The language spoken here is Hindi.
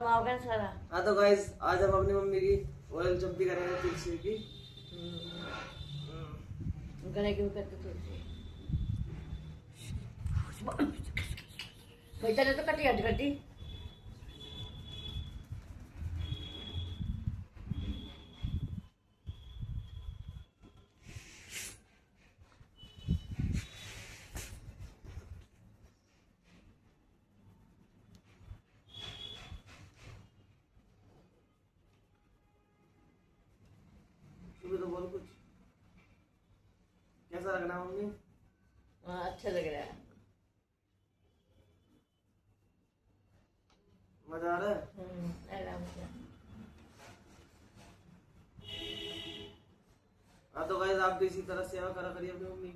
सारा। हाँ तो गाइस आज हम अपनी मम्मी की ऑयल चम्पी करेंगे तुलसी की। गले की करते तुलसी बेटा ने तो कटी हट कटी। तो बोल कुछ कैसा लग रहा है मम्मी? हाँ अच्छा लग रहा है। मजा आ रहा है? आराम से। हाँ तो गाइस आप भी इसी तरह सेवा करा करिए अपनी मम्मी।